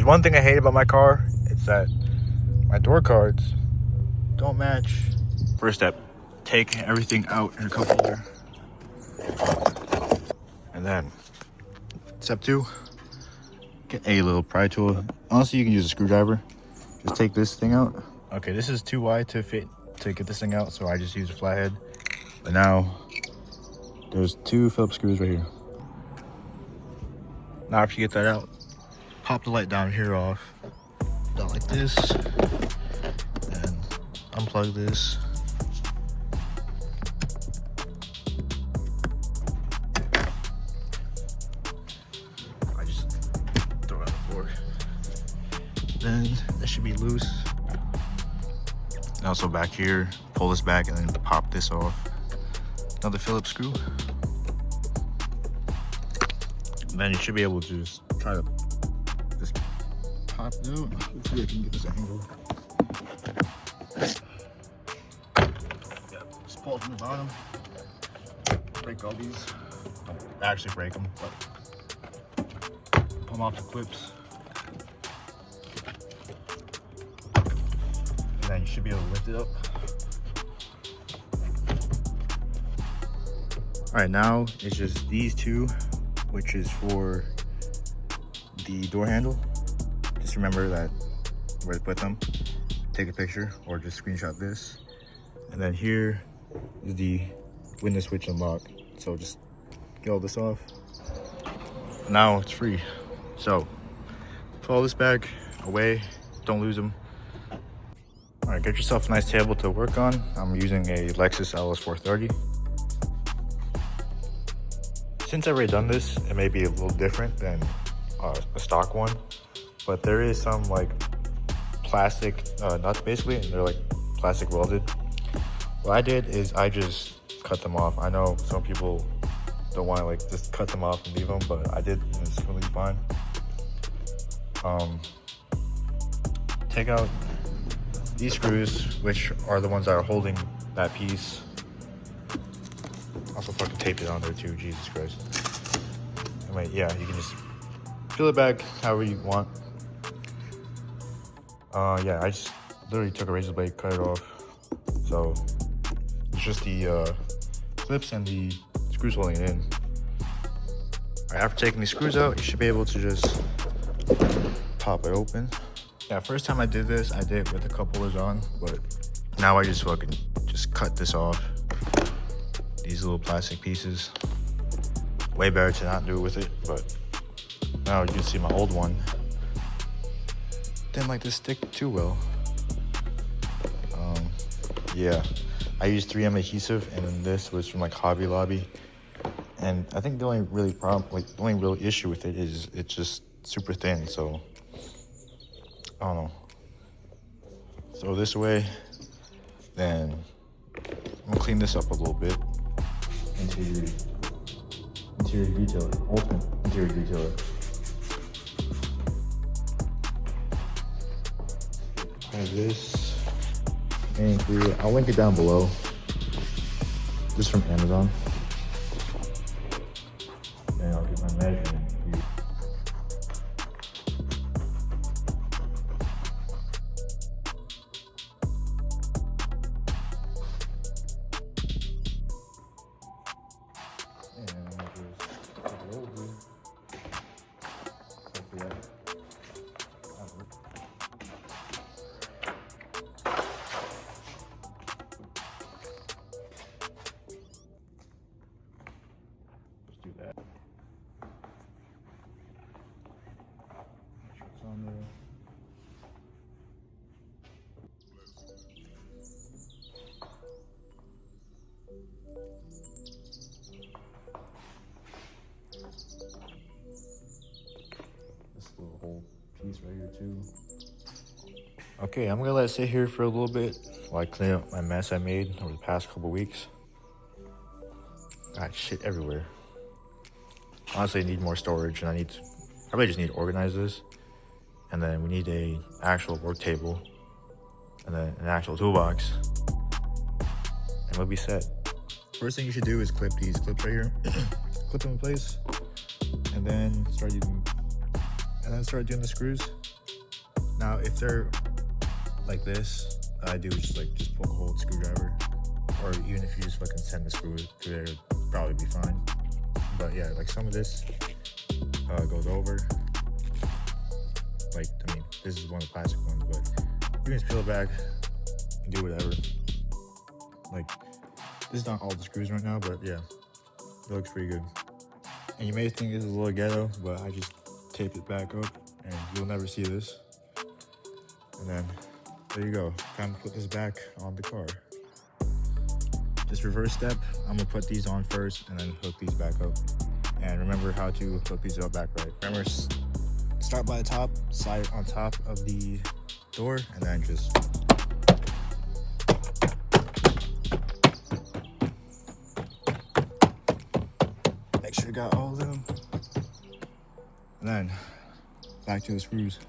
there's one thing I hate about my car. It's that my door cards don't match. First step, take everything out in a cup holder. And then step 2, get a little pry tool. Honestly, you can use a screwdriver. Just take this thing out. Okay, this is too wide to fit to get this thing out, so I just use a flathead. But now there's 2 Phillips screws right here. Now after you get that out, pop the light down here off, down like this, and unplug this. I just throw it on the floor. Then that should be loose. And also back here, pull this back and then pop this off. Another Phillips screw. And then you should be able to just try to just pop it out. Hopefully I can get this angle. Yeah, just pull it from the bottom. Break all these. Don't actually break them, but pull them off the clips. And then you should be able to lift it up. All right, now it's just these 2, which is for the door handle. Just remember that where to put them. Take a picture or just screenshot this. And then here is the window switch and lock. So just get all this off. Now it's free. So put all this back away, don't lose them. All right, get yourself a nice table to work on. I'm using a Lexus LS430. Since I've already done this, it may be a little different than a stock one, but there is some like plastic nuts basically, and they're like plastic welded. What I did is I just cut them off. I know some people don't want to like just cut them off and leave them, but I did, and it's really fine. Take out these screws, which are the ones that are holding that piece. Also fucking tape it on there too, Jesus Christ. Anyway, yeah, you can just peel it back however you want. Yeah, I just literally took a razor blade, cut it off. So it's just the clips and the screws holding it in. All right, after taking these screws out, you should be able to just pop it open. Yeah, first time I did this, I did it with a cup holders on, but now I just fucking just cut this off. These little plastic pieces. Way better to not do it with it, but now you can see my old one didn't like this stick too well. Yeah, I used 3M adhesive, and then this was from like Hobby Lobby. And I think the only really the only real issue with it is it's just super thin. So I don't know. Throw this away. Then I'm gonna clean this up a little bit. Interior detailer, ultimate interior detailer. I have this and I'll link it down below. This from Amazon. And I'll get my measurement. Whole piece right here too. Okay, I'm gonna let it sit here for a little bit while I clean up my mess I made over the past couple weeks. Got shit everywhere. Honestly, I need more storage, and I probably just need to organize this. And then we need a actual work table, and then an actual toolbox, and we'll be set. First thing you should do is clip these clips right here. Clip them in place, and then start using and then start doing the screws. Now, if they're like this, I do just poke a hole with a screwdriver, or even if you just fucking send the screw through there, it'll probably be fine. But yeah, like some of this goes over. Like, I mean, this is one of the plastic ones, but you can just peel it back and do whatever. Like, this is not all the screws right now, but yeah, it looks pretty good. And you may think this is a little ghetto, but I just tape it back up and you'll never see this. And then there you go. Time to put this back on the car. Just reverse step. I'm gonna put these on first and then hook these back up. And remember how to hook these up back right. Remember, start by the top, slide on top of the door, and then just make sure you got all of them. And then back to the screws.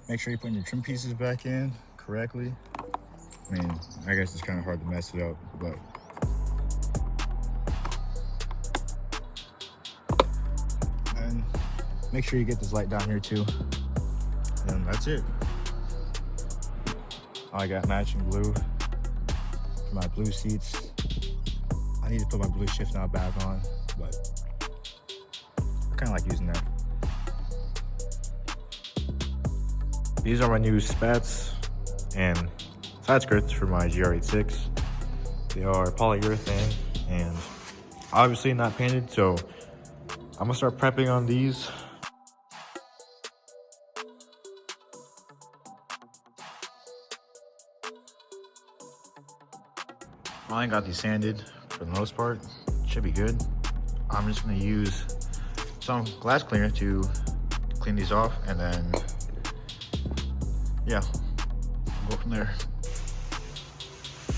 Make sure you're putting your trim pieces back in correctly. I mean, I guess it's kind of hard to mess it up, but and make sure you get this light down here too. And that's it. I got matching blue for my blue seats. I need to put my blue shift knob back on, but I kind of like using that. These are my new spats and side skirts for my GR86. They are polyurethane and obviously not painted, so I'm gonna start prepping on these. I got these sanded for the most part. Should be good. I'm just gonna use some glass cleaner to clean these off, and then yeah, we'll go from there.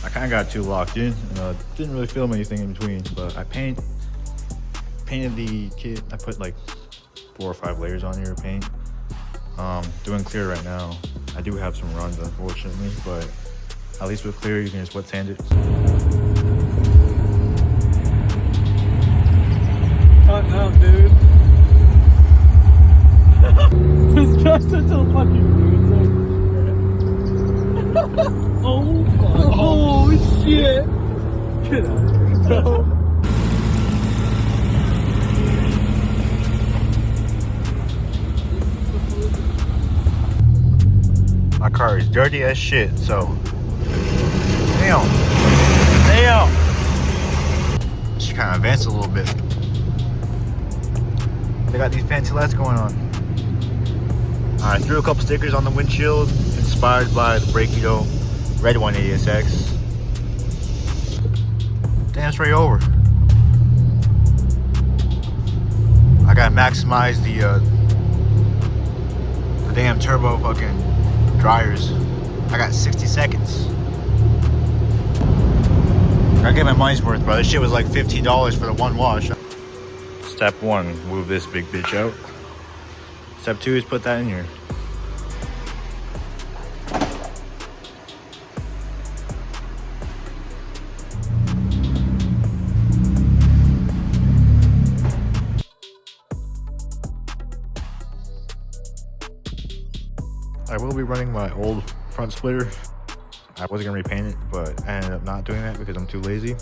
I kind of got too locked in and didn't really film anything in between, but I painted the kit. I put like 4 or 5 layers on here of paint. Doing clear right now. I do have some runs, unfortunately, but at least with clear, you can just wet sand it. Fuck up, dude. This guy's such a fucking dude. Oh fuck. Oh shit. Get out of here, bro. My car is dirty as shit, so damn. Just kind of advance a little bit. They got these fancy lights going on. I threw a couple stickers on the windshield, inspired by the Brachido Red 180SX. Damn, it's right over. I gotta maximize the damn turbo fucking dryers. I got 60 seconds. I get my money's worth, bro. This shit was like $15 for the one wash. Step 1, move this big bitch out. Step 2 is put that in here. I will be running my old front splitter. I wasn't gonna repaint it, but I ended up not doing that because I'm too lazy.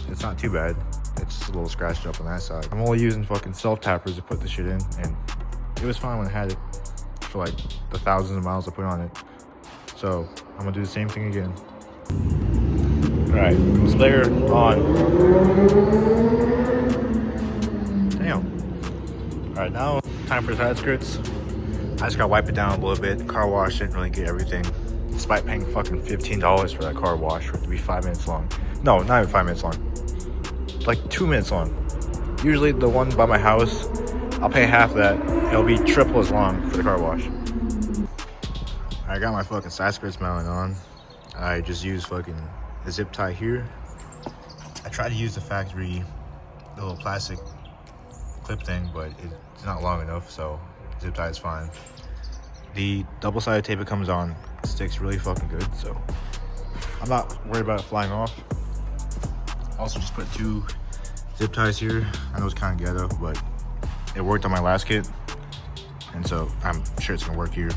It's not too bad. It's just a little scratched up on that side. I'm only using fucking self-tappers to put this shit in, and it was fine when I had it for like the thousands of miles I put on it. So I'm gonna do the same thing again. All right, splitter on. Damn. All right, now time for side skirts. I just gotta wipe it down a little bit. Car wash didn't really get everything, despite paying fucking $15 for that car wash for it to be 5 minutes long. No, not even 5 minutes long. Like 2 minutes long. Usually the one by my house, I'll pay half that. It'll be triple as long for the car wash. I got my fucking side skirts mounted on. I just use fucking a zip tie here. I tried to use the factory little plastic clip thing, but it's not long enough, so zip tie is fine. The double-sided tape it comes on sticks really fucking good, so I'm not worried about it flying off. Also just put 2 zip ties here. I know it's kind of ghetto, but it worked on my last kit. And so I'm sure it's gonna work here.